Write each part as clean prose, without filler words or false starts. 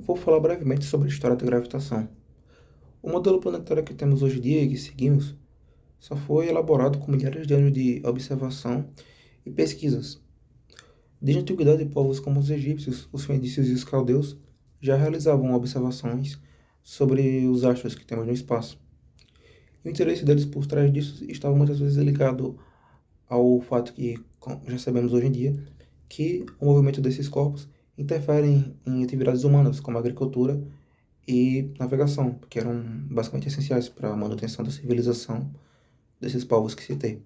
Vou falar brevemente sobre a história da gravitação. O modelo planetário que temos hoje em dia e que seguimos só foi elaborado com milhares de anos de observação e pesquisas. Desde a antiguidade, povos como os egípcios, os fenícios e os caldeus já realizavam observações sobre os astros que temos no espaço. E o interesse deles por trás disso estava muitas vezes ligado ao fato que, como já sabemos hoje em dia, que o movimento desses corpos interfere em atividades humanas, como a agricultura e navegação, que eram basicamente essenciais para a manutenção da civilização desses povos que citei.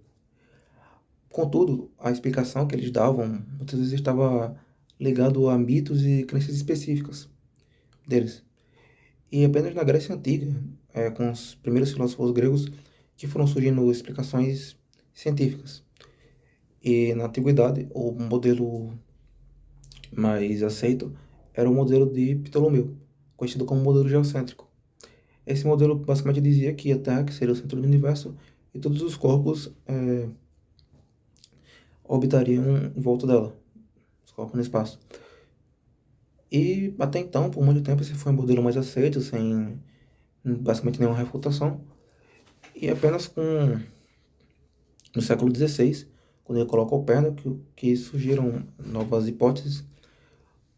Contudo, a explicação que eles davam muitas vezes estava ligado a mitos e crenças específicas deles. E apenas na Grécia Antiga, com os primeiros filósofos gregos, que foram surgindo explicações científicas. E na Antiguidade, o modelo mais aceito era o modelo de Ptolomeu, conhecido como modelo geocêntrico. Esse modelo basicamente dizia que a Terra que seria o centro do universo e todos os corpos orbitariam em volta dela, os corpos no espaço. E até então, por muito tempo, esse foi o modelo mais aceito, sem basicamente nenhuma refutação. E apenas no século XVI, quando ele coloca o Copérnico, que surgiram novas hipóteses,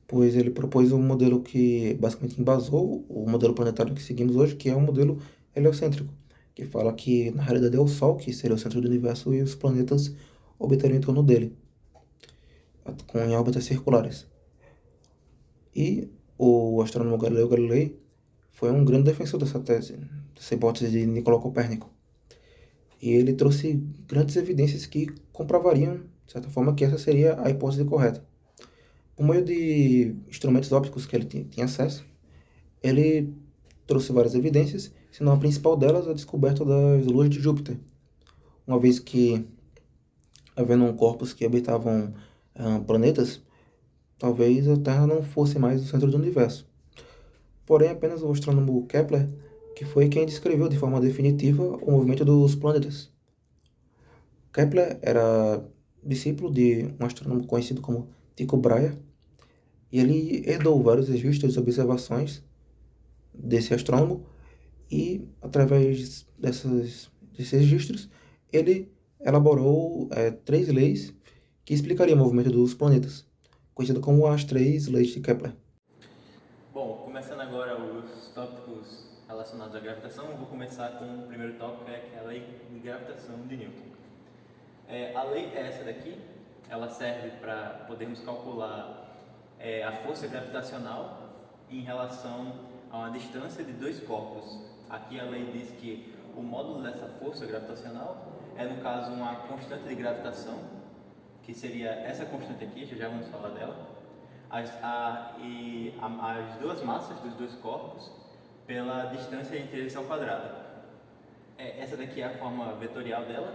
pois ele propôs um modelo que basicamente embasou o modelo planetário que seguimos hoje, que é o modelo heliocêntrico, que fala que na realidade é o Sol que seria o centro do universo e os planetas orbitariam em torno dele, em órbitas circulares. E o astrônomo Galileu Galilei foi um grande defensor dessa tese, dessa hipótese de Nicolau Copérnico. E ele trouxe grandes evidências que comprovariam, de certa forma, que essa seria a hipótese correta. Por meio de instrumentos ópticos que ele tinha acesso, ele trouxe várias evidências, sendo a principal delas a descoberta das luas de Júpiter, uma vez que, havendo um corpos que habitavam planetas, talvez a Terra não fosse mais o centro do universo. Porém, apenas o astrônomo Kepler que foi quem descreveu de forma definitiva o movimento dos planetas. Kepler era discípulo de um astrônomo conhecido como Tycho Brahe, e ele herdou vários registros e observações desse astrônomo, e através desses registros, ele elaborou três leis que explicariam o movimento dos planetas, conhecido como as três leis de Kepler. Bom, começando agora os tópicos relacionados à gravitação, eu vou começar com o primeiro tópico, que é a lei de gravitação de Newton. A lei é essa daqui, ela serve para podermos calcular a força gravitacional em relação a uma distância de dois corpos. Aqui a lei diz que o módulo dessa força gravitacional é, no caso, uma constante de gravitação, que seria essa constante aqui, já vamos falar dela, as duas massas dos dois corpos pela distância entre eles ao quadrado. Essa daqui é a forma vetorial dela.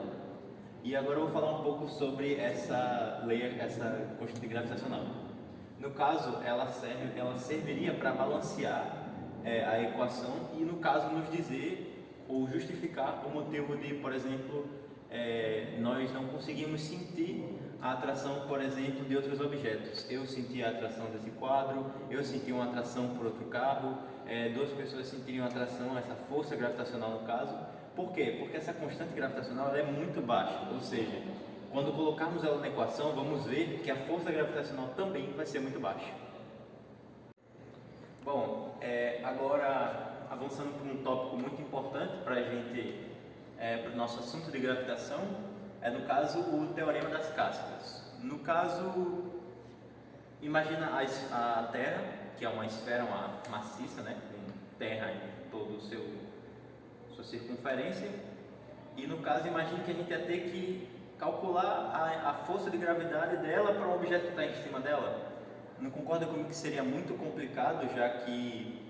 E agora eu vou falar um pouco sobre essa lei, essa constante gravitacional. No caso, ela serviria para balancear a equação e, no caso, nos dizer ou justificar o motivo de, por exemplo, nós não conseguimos sentir a atração, por exemplo, de outros objetos. Eu senti a atração desse quadro, eu senti uma atração por outro carro, duas pessoas sentiriam atração, essa força gravitacional no caso. Por quê? Porque essa constante gravitacional ela é muito baixa, ou seja, quando colocarmos ela na equação, vamos ver que a força gravitacional também vai ser muito baixa. Bom, agora avançando para um tópico muito importante para a gente, para o nosso assunto de gravitação, no caso o teorema das cascas. No caso, imagina a Terra, que é uma esfera maciça, né, com terra em todo sua circunferência, e no caso imagine que a gente ia ter que calcular a força de gravidade dela para um objeto que está em cima dela. Não concorda comigo que seria muito complicado, já que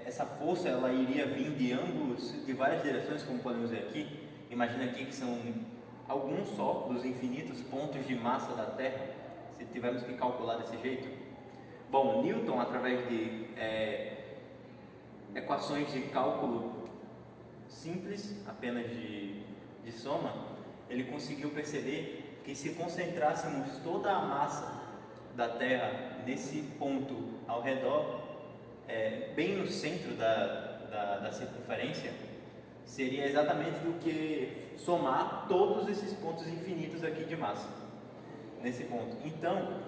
essa força ela iria vir de ângulos, de várias direções, como podemos ver aqui. Imagina aqui que são alguns só dos infinitos pontos de massa da Terra, se tivermos que calcular desse jeito. Bom, Newton, através de equações de cálculo simples, apenas de soma, ele conseguiu perceber que se concentrássemos toda a massa da Terra nesse ponto ao redor, bem no centro da circunferência, seria exatamente do que somar todos esses pontos infinitos aqui de massa, nesse ponto. Então,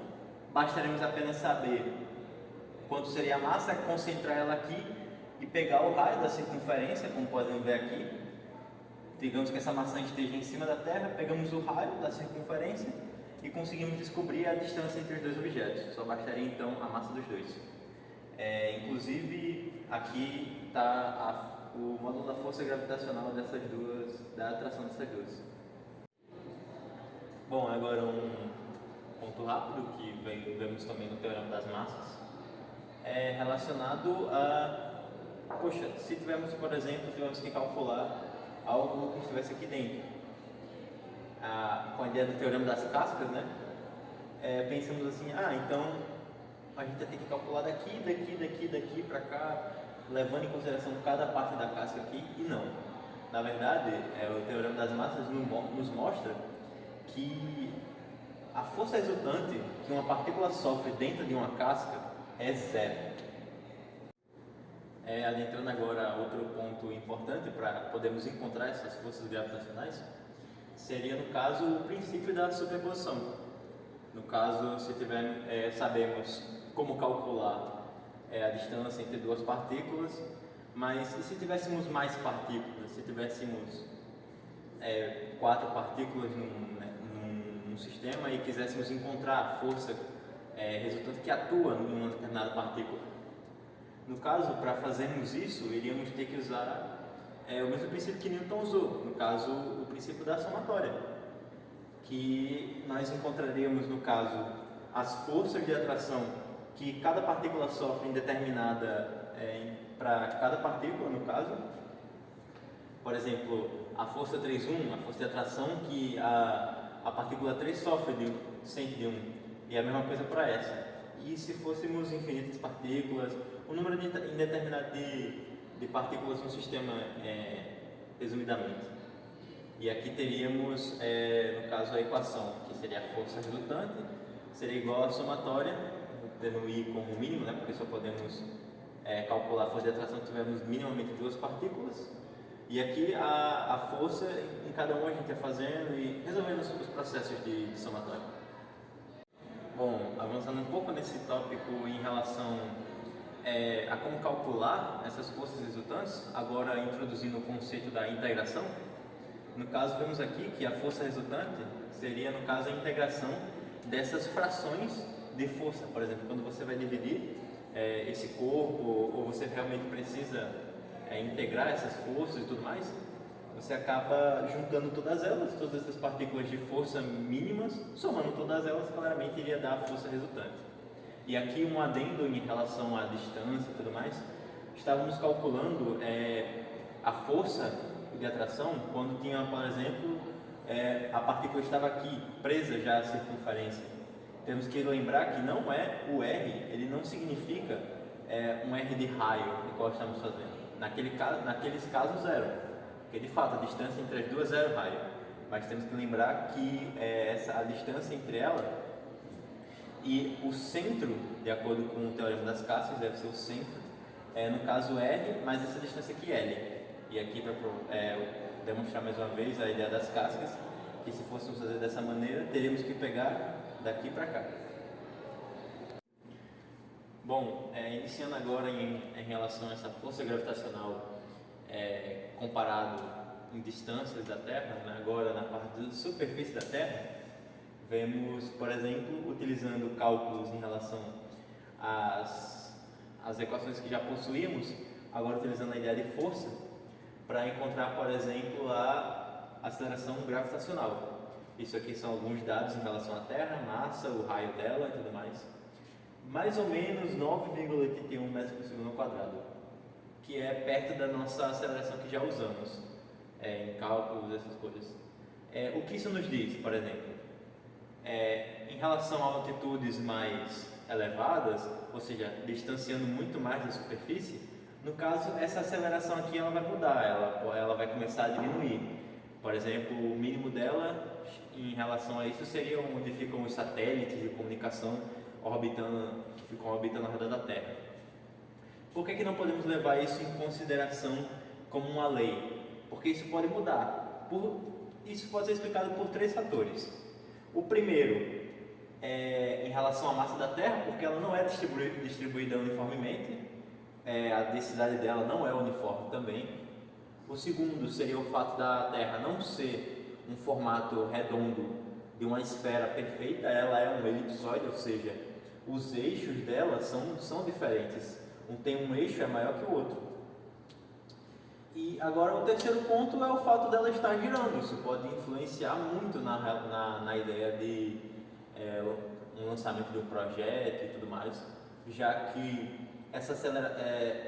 bastaremos apenas saber quanto seria a massa, concentrar ela aqui e pegar o raio da circunferência, como podem ver aqui. Digamos que essa maçã esteja em cima da Terra, pegamos o raio da circunferência e conseguimos descobrir a distância entre os dois objetos. Só bastaria então a massa dos dois. Inclusive, aqui está o módulo da força gravitacional da atração dessas duas. Bom, agora um ponto rápido que vemos também no Teorema das Massas é relacionado a, se tivermos, por exemplo, que calcular algo que estivesse aqui dentro, com a ideia do Teorema das Cascas, né? Pensamos assim, então a gente vai ter que calcular daqui para cá, levando em consideração cada parte da casca aqui, e não. Na verdade, o Teorema das Massas nos mostra que a força resultante que uma partícula sofre dentro de uma casca é zero. Adentrando agora outro ponto importante para podermos encontrar essas forças gravitacionais, seria no caso o princípio da superposição. No caso, se sabemos como calcular a distância entre duas partículas, mas e se tivéssemos mais partículas, se tivéssemos 4 partículas num sistema e quiséssemos encontrar a força resultante que atua em uma determinada partícula? No caso, para fazermos isso, iríamos ter que usar o mesmo princípio que Newton usou, no caso, o princípio da somatória, que nós encontraríamos, no caso, as forças de atração que cada partícula sofre em determinada, para cada partícula, no caso. Por exemplo, a força 3,1, a força de atração que a partícula 3 sofre sente de 1, e é a mesma coisa para essa. E se fôssemos infinitas partículas, o número indeterminado de partículas no sistema, resumidamente. E aqui teríamos, no caso, a equação, que seria a força resultante, seria igual à somatória, tendo I como mínimo, né, porque só podemos calcular a força de atração se tivermos minimamente 2 partículas. E aqui a força, em cada um a gente ia fazendo e resolvendo os processos de somatória. Bom, avançando um pouco nesse tópico em relação a como calcular essas forças resultantes, agora introduzindo o conceito da integração. No caso, vemos aqui que a força resultante seria, no caso, a integração dessas frações de força. Por exemplo, quando você vai dividir esse corpo, ou você realmente precisa integrar essas forças e tudo mais, você acaba juntando todas essas partículas de força mínimas, somando todas elas, claramente iria dar a força resultante. E aqui um adendo em relação à distância e tudo mais, estávamos calculando a força de atração quando tinha, por exemplo, a partícula estava aqui, presa já à circunferência. Temos que lembrar que não é o R, ele não significa um R de raio, de qual estamos fazendo. Naqueles casos, zero. Porque de fato a distância entre as duas é o raio, mas temos que lembrar que a distância entre ela e o centro, de acordo com o Teorema das Cascas, deve ser o centro, no caso R, mais essa distância aqui L. E aqui para demonstrar mais uma vez a ideia das cascas, que se fôssemos fazer dessa maneira, teríamos que pegar daqui para cá. Bom, iniciando agora em relação a essa força gravitacional comparado em distâncias da Terra, né? Agora na parte da superfície da Terra, vemos, por exemplo, utilizando cálculos em relação às equações que já possuímos, agora utilizando a ideia de força, para encontrar, por exemplo, a aceleração gravitacional. Isso aqui são alguns dados em relação à Terra, massa, o raio dela e tudo mais. Mais ou menos 9,81 metros por segundo ao quadrado, que é perto da nossa aceleração que já usamos em cálculos, essas coisas. O que isso nos diz, por exemplo? Em relação a altitudes mais elevadas, ou seja, distanciando muito mais da superfície, no caso, essa aceleração aqui ela vai mudar, ela vai começar a diminuir. Por exemplo, o mínimo dela em relação a isso seria onde ficam os satélites de comunicação orbitando, que ficam orbitando ao redor da Terra. Por que não podemos levar isso em consideração como uma lei? Porque isso pode mudar. Isso pode ser explicado por 3 fatores. O primeiro é em relação à massa da Terra, porque ela não é distribuída uniformemente, a densidade dela não é uniforme também. O segundo seria o fato da Terra não ser um formato redondo de uma esfera perfeita, ela é um elipsoide, ou seja, os eixos dela são diferentes. Tem um eixo é maior que o outro. E agora o terceiro ponto é o fato dela estar girando. Isso pode influenciar muito na ideia de um lançamento de um projeto e tudo mais, já que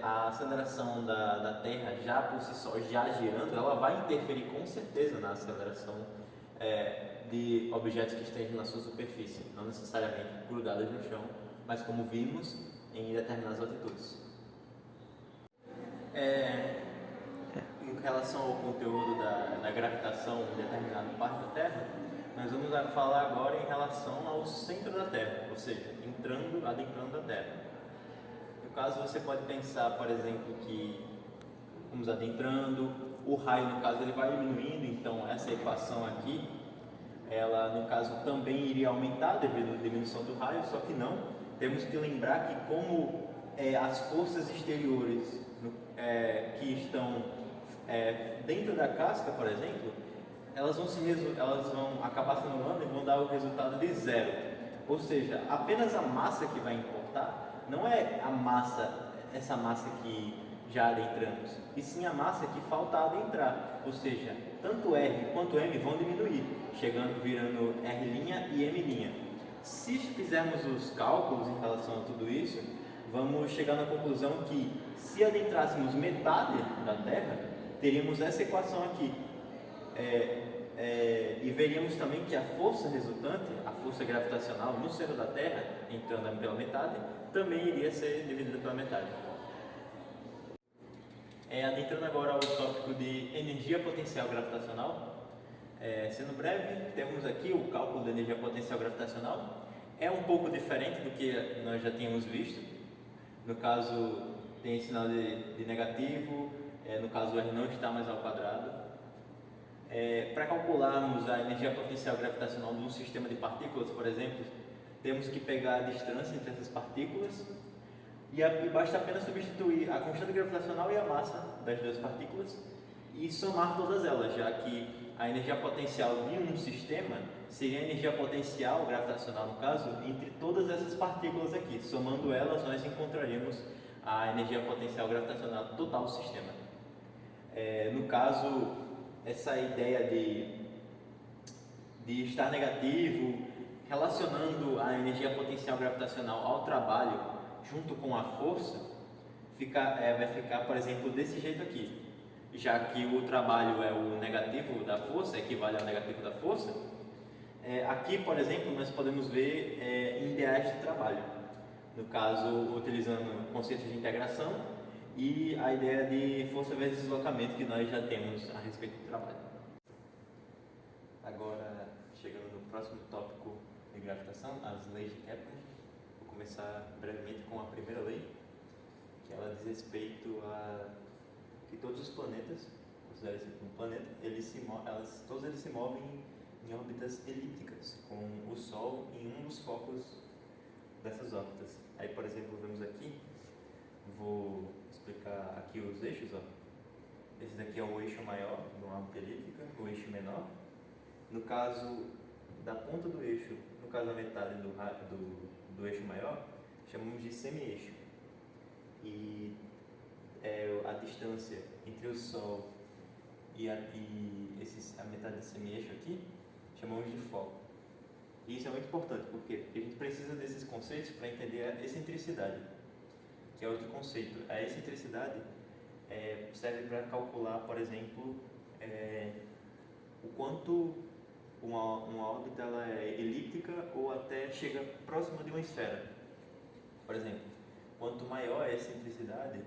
a aceleração da Terra já por si só, já girando, ela vai interferir com certeza na aceleração de objetos que estejam na sua superfície, não necessariamente grudados no chão, mas como vimos em determinadas altitudes. Em relação ao conteúdo da gravitação em determinada parte da Terra, nós vamos falar agora em relação ao centro da Terra, ou seja, adentrando a Terra. No caso, você pode pensar, por exemplo, que vamos adentrando, o raio, no caso, ele vai diminuindo, então essa equação aqui, ela, no caso, também iria aumentar devido à diminuição do raio, só que não. Temos que lembrar que como as forças exteriores que estão dentro da casca, por exemplo, elas vão acabar se anulando e vão dar o resultado de 0. Ou seja, apenas a massa que vai importar não é essa massa que já adentramos, e sim a massa que falta adentrar. Ou seja, tanto R quanto M vão diminuir, virando R' e M'. Se fizermos os cálculos em relação a tudo isso, vamos chegar na conclusão que se adentrássemos metade da Terra, teríamos essa equação aqui. E veríamos também que a força resultante, a força gravitacional no centro da Terra, entrando pela metade, também iria ser dividida pela metade. Adentrando agora ao tópico de energia potencial gravitacional, sendo breve, temos aqui o cálculo da energia potencial gravitacional. É um pouco diferente do que nós já tínhamos visto. No caso, tem sinal de negativo, no caso o R não está mais ao quadrado. Para calcularmos a energia potencial gravitacional de um sistema de partículas, por exemplo, temos que pegar a distância entre essas partículas e basta apenas substituir a constante gravitacional e a massa das duas partículas e somar todas elas, já que a energia potencial de um sistema seria a energia potencial gravitacional, no caso, entre todas essas partículas aqui. Somando elas, nós encontraríamos a energia potencial gravitacional total do sistema. No caso, essa ideia de estar negativo, relacionando a energia potencial gravitacional ao trabalho junto com a força, vai ficar, por exemplo, desse jeito aqui. Já que o trabalho é o negativo da força, equivale ao negativo da força, aqui, por exemplo, nós podemos ver ideais de trabalho. No caso, utilizando conceitos de integração e a ideia de força vezes deslocamento que nós já temos a respeito do trabalho. Agora, chegando no próximo tópico de gravitação, as leis de Kepler. Vou começar brevemente com a primeira lei, que ela diz respeito a que todos os planetas, considerados como um planeta, todos eles se movem em órbitas elípticas, com o Sol em um dos focos dessas órbitas. Aí, por exemplo, vemos aqui, vou explicar aqui os eixos. Esse daqui é o eixo maior, numa órbita elíptica, o eixo menor. No caso da ponta do eixo, no caso a metade do eixo maior, chamamos de semi-eixo. E a distância entre o Sol e a metade desse semi-eixo aqui, chamamos de foco. E isso é muito importante, por quê? Porque a gente precisa desses conceitos para entender a excentricidade, que é outro conceito. A excentricidade serve para calcular, por exemplo, o quanto uma órbita ela é elíptica ou até chega próximo de uma esfera. Por exemplo, quanto maior é a excentricidade,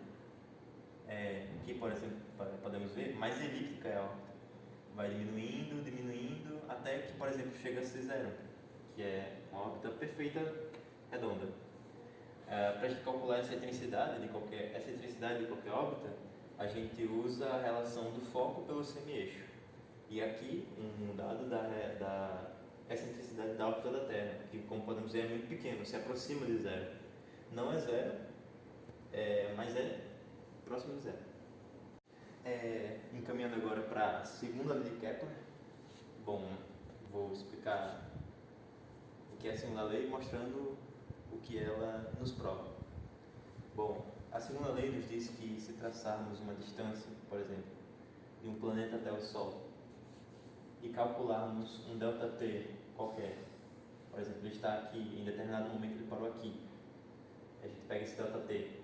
que, por exemplo, podemos ver, mais elíptica é a órbita. Vai diminuindo, até que, por exemplo, chega a ser zero, que é uma órbita perfeita redonda. Para a gente calcular a excentricidade de qualquer órbita, a gente usa a relação do foco pelo semi-eixo. E aqui, um dado da excentricidade da órbita da Terra, que, como podemos ver, é muito pequeno, se aproxima de zero. Não é zero, mas é próximo de zero. Encaminhando agora para a segunda lei de Kepler. Bom, vou explicar o que é a segunda lei, mostrando o que ela nos prova. Bom, a segunda lei nos diz que se traçarmos uma distância, por exemplo, de um planeta até o Sol e calcularmos um ΔT qualquer, por exemplo, ele está aqui, em determinado momento ele parou aqui, a gente pega esse ΔT.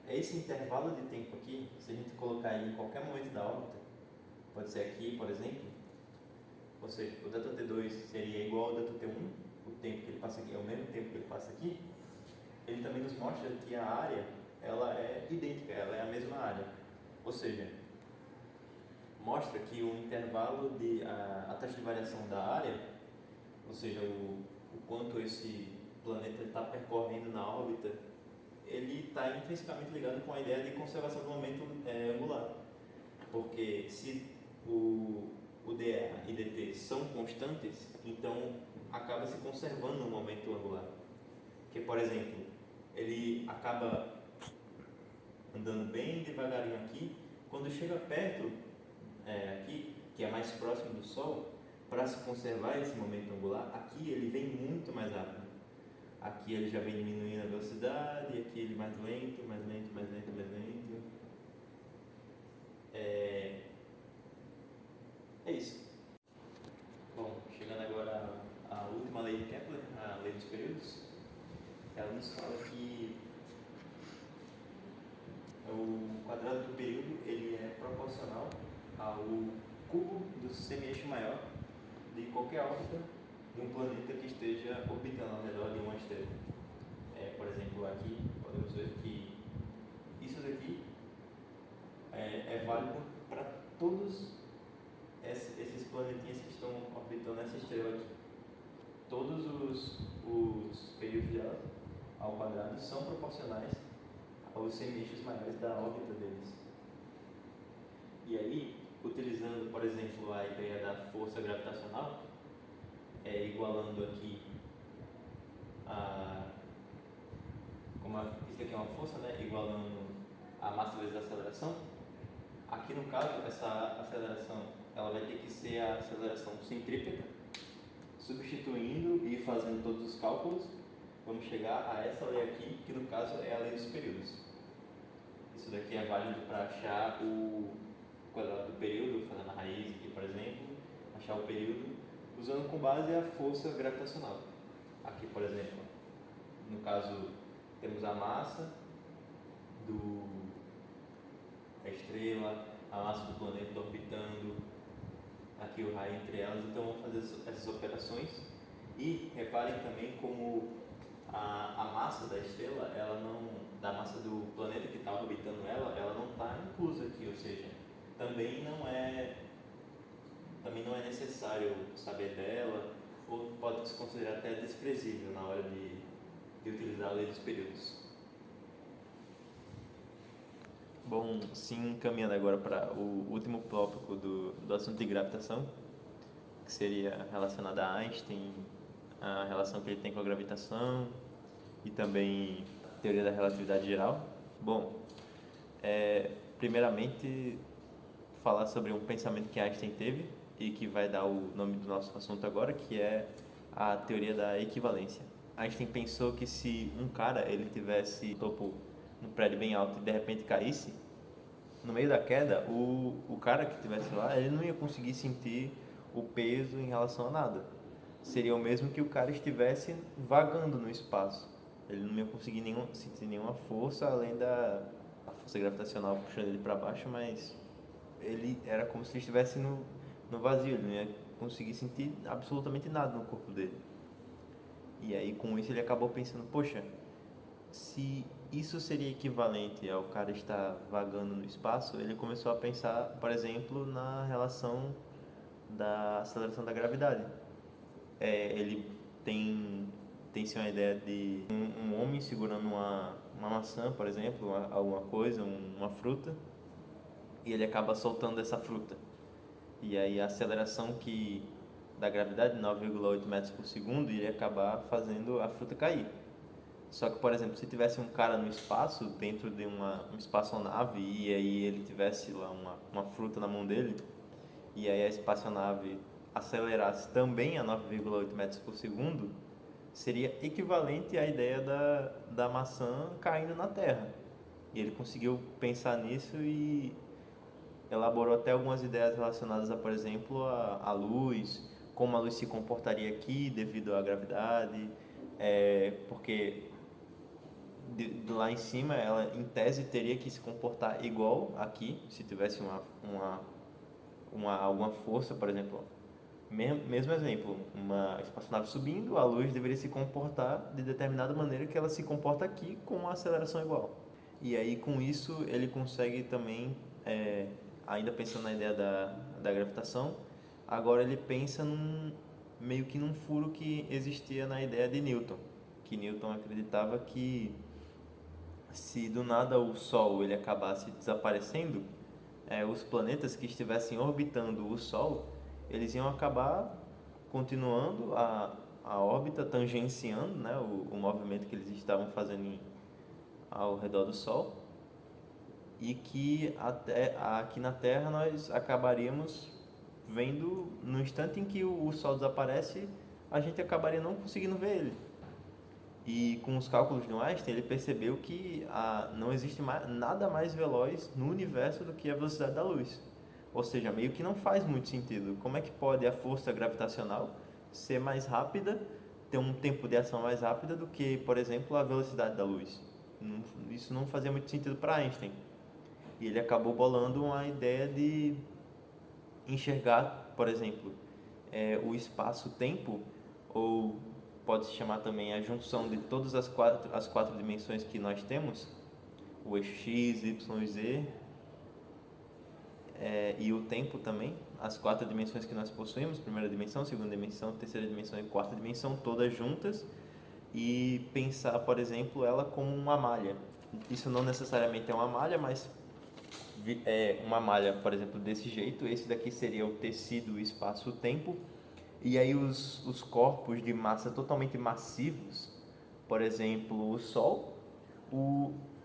Esse intervalo de tempo aqui, se a gente colocar ele em qualquer momento da órbita, pode ser aqui, por exemplo, ou seja, o ΔT2 seria igual ao ΔT1, o tempo que ele passa aqui é o mesmo tempo que ele passa aqui. Ele também nos mostra que a área, ela é idêntica, ela é a mesma área. Ou seja, mostra que o intervalo a taxa de variação da área, ou seja, o quanto esse planeta está percorrendo na órbita, ele está intrinsecamente ligado com a ideia de conservação do momento angular. Porque se o dA e dt são constantes, então acaba se conservando o momento angular. Que, por exemplo, ele acaba andando bem devagarinho aqui, quando chega perto aqui, que é mais próximo do Sol, para se conservar esse momento angular, aqui ele vem muito mais rápido. Aqui ele já vem diminuindo a velocidade, e aqui ele mais lento, mais lento, mais lento, mais lento. É isso. Bom, chegando agora à última lei de Kepler, a lei dos períodos, ela nos fala que o quadrado do período ele é proporcional ao cubo do semi-eixo maior de qualquer órbita de um planeta que esteja orbitando ao redor de uma estrela. Por exemplo, aqui podemos ver que isso daqui é válido para todos esses planetinhas que estão orbitando essa estrela aqui. Todos os períodos dela ao quadrado são proporcionais aos semi-eixos maiores da órbita deles. E aí, utilizando, por exemplo, a ideia da força gravitacional, igualando aqui isso aqui é uma força, né? Igualando a massa vezes a aceleração. Aqui no caso, essa aceleração ela vai ter que ser a aceleração centrípeta, substituindo e fazendo todos os cálculos, vamos chegar a essa lei aqui, que no caso é a lei dos períodos. Isso daqui é válido para achar o quadrado do período, fazendo a raiz aqui, por exemplo, achar o período, usando com base a força gravitacional. Aqui, por exemplo, no caso, temos a massa da estrela, a massa do planeta orbitando, aqui o raio entre elas. Então vamos fazer essas operações e reparem também como a massa da estrela, da massa do planeta que está orbitando ela não está inclusa aqui, ou seja, também não é necessário saber dela, ou pode se considerar até desprezível na hora de utilizar a lei dos períodos. Bom, sim, caminhando agora para o último tópico do assunto de gravitação, que seria relacionado a Einstein, a relação que ele tem com a gravitação e também a teoria da relatividade geral. Bom, primeiramente falar sobre um pensamento que Einstein teve e que vai dar o nome do nosso assunto agora, que é a teoria da equivalência. Einstein pensou que se um cara ele tivesse topo no prédio bem alto e de repente caísse, no meio da queda, o cara que estivesse lá, ele não ia conseguir sentir o peso em relação a nada. Seria o mesmo que o cara estivesse vagando no espaço. Ele não ia conseguir sentir nenhuma força, além da força gravitacional puxando ele para baixo, mas ele era como se ele estivesse no vazio, ele não ia conseguir sentir absolutamente nada no corpo dele. E aí, com isso, ele acabou pensando, poxa, se isso seria equivalente ao cara estar vagando no espaço, ele começou a pensar, por exemplo, na relação da aceleração da gravidade. Ele tem tem-se uma ideia de um homem segurando uma maçã, por exemplo, alguma coisa, uma fruta, e ele acaba soltando essa fruta. E aí a aceleração da gravidade, 9,8 metros por segundo, iria acabar fazendo a fruta cair. Só que, por exemplo, se tivesse um cara no espaço, dentro de uma espaçonave, e aí ele tivesse lá uma fruta na mão dele, e aí a espaçonave acelerasse também a 9,8 metros por segundo, seria equivalente à ideia da maçã caindo na Terra. E ele conseguiu pensar nisso e elaborou até algumas ideias relacionadas a, por exemplo, a luz, como a luz se comportaria aqui devido à gravidade, porque de lá em cima ela em tese teria que se comportar igual aqui, se tivesse alguma força, por exemplo. Mesmo exemplo, uma espaçonave subindo, a luz deveria se comportar de determinada maneira que ela se comporta aqui com uma aceleração igual. E aí com isso ele consegue também, ainda pensando na ideia da gravitação, agora ele pensa meio que num furo que existia na ideia de Newton, que Newton acreditava que se do nada o Sol ele acabasse desaparecendo, os planetas que estivessem orbitando o Sol, eles iam acabar continuando a órbita, tangenciando, né, o movimento que eles estavam fazendo ao redor do Sol, e que até aqui na Terra nós acabaríamos vendo, no instante em que o Sol desaparece, a gente acabaria não conseguindo ver ele. E com os cálculos de Einstein, ele percebeu que não existe nada mais veloz no universo do que a velocidade da luz. Ou seja, meio que não faz muito sentido. Como é que pode a força gravitacional ser mais rápida, ter um tempo de ação mais rápida do que, por exemplo, a velocidade da luz? Isso não fazia muito sentido para Einstein. E ele acabou bolando uma ideia de enxergar, por exemplo, o espaço-tempo, ou pode-se chamar também a junção de todas as quatro dimensões que nós temos, o eixo x, y e z, e o tempo também, as quatro dimensões que nós possuímos, primeira dimensão, segunda dimensão, terceira dimensão e quarta dimensão, todas juntas, e pensar, por exemplo, ela como uma malha. Isso não necessariamente é uma malha, mas uma malha, por exemplo, desse jeito. Esse daqui seria o tecido, o espaço, o tempo. E aí os corpos de massa totalmente massivos, por exemplo, o Sol,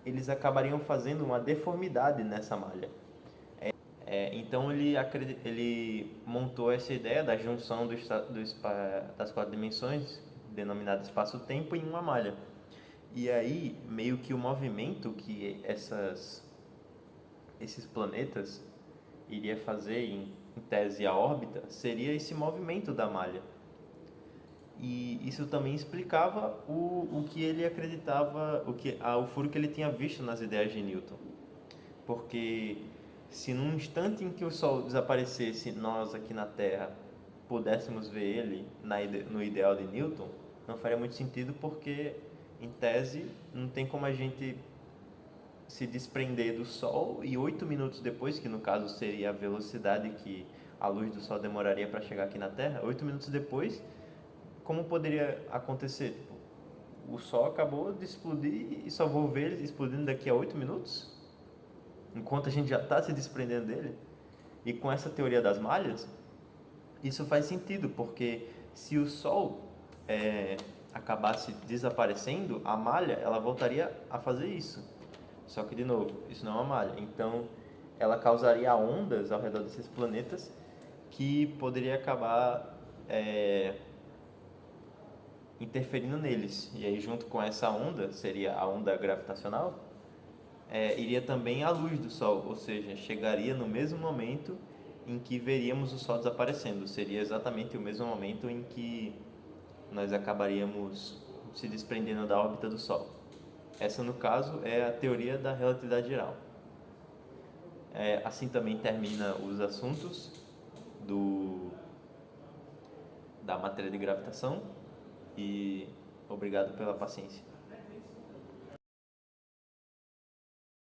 eles acabariam fazendo uma deformidade nessa malha. Então ele montou essa ideia da junção das quatro dimensões, denominada espaço-tempo, em uma malha. E aí, meio que o movimento que esses planetas iria fazer em tese a órbita seria esse movimento da malha. E isso também explicava o que ele acreditava, o furo que ele tinha visto nas ideias de Newton. Porque se num instante em que o Sol desaparecesse, nós aqui na Terra pudéssemos ver ele no ideal de Newton, não faria muito sentido, porque em tese não tem como a gente se desprender do Sol e 8 minutos depois, que no caso seria a velocidade que a luz do Sol demoraria para chegar aqui na Terra, 8 minutos depois, como poderia acontecer? Tipo, o Sol acabou de explodir e só vou ver ele explodindo daqui a 8 minutos? Enquanto a gente já está se desprendendo dele? E com essa teoria das malhas, isso faz sentido, porque se o Sol acabasse desaparecendo, a malha ela voltaria a fazer isso. Só que, de novo, isso não é uma malha. Então, ela causaria ondas ao redor desses planetas que poderia acabar interferindo neles. E aí, junto com essa onda, seria a onda gravitacional, iria também a luz do Sol, ou seja, chegaria no mesmo momento em que veríamos o Sol desaparecendo. Seria exatamente o mesmo momento em que nós acabaríamos se desprendendo da órbita do Sol. Essa, no caso, é a teoria da relatividade geral. Assim também termina os assuntos da matéria de gravitação, e obrigado pela paciência.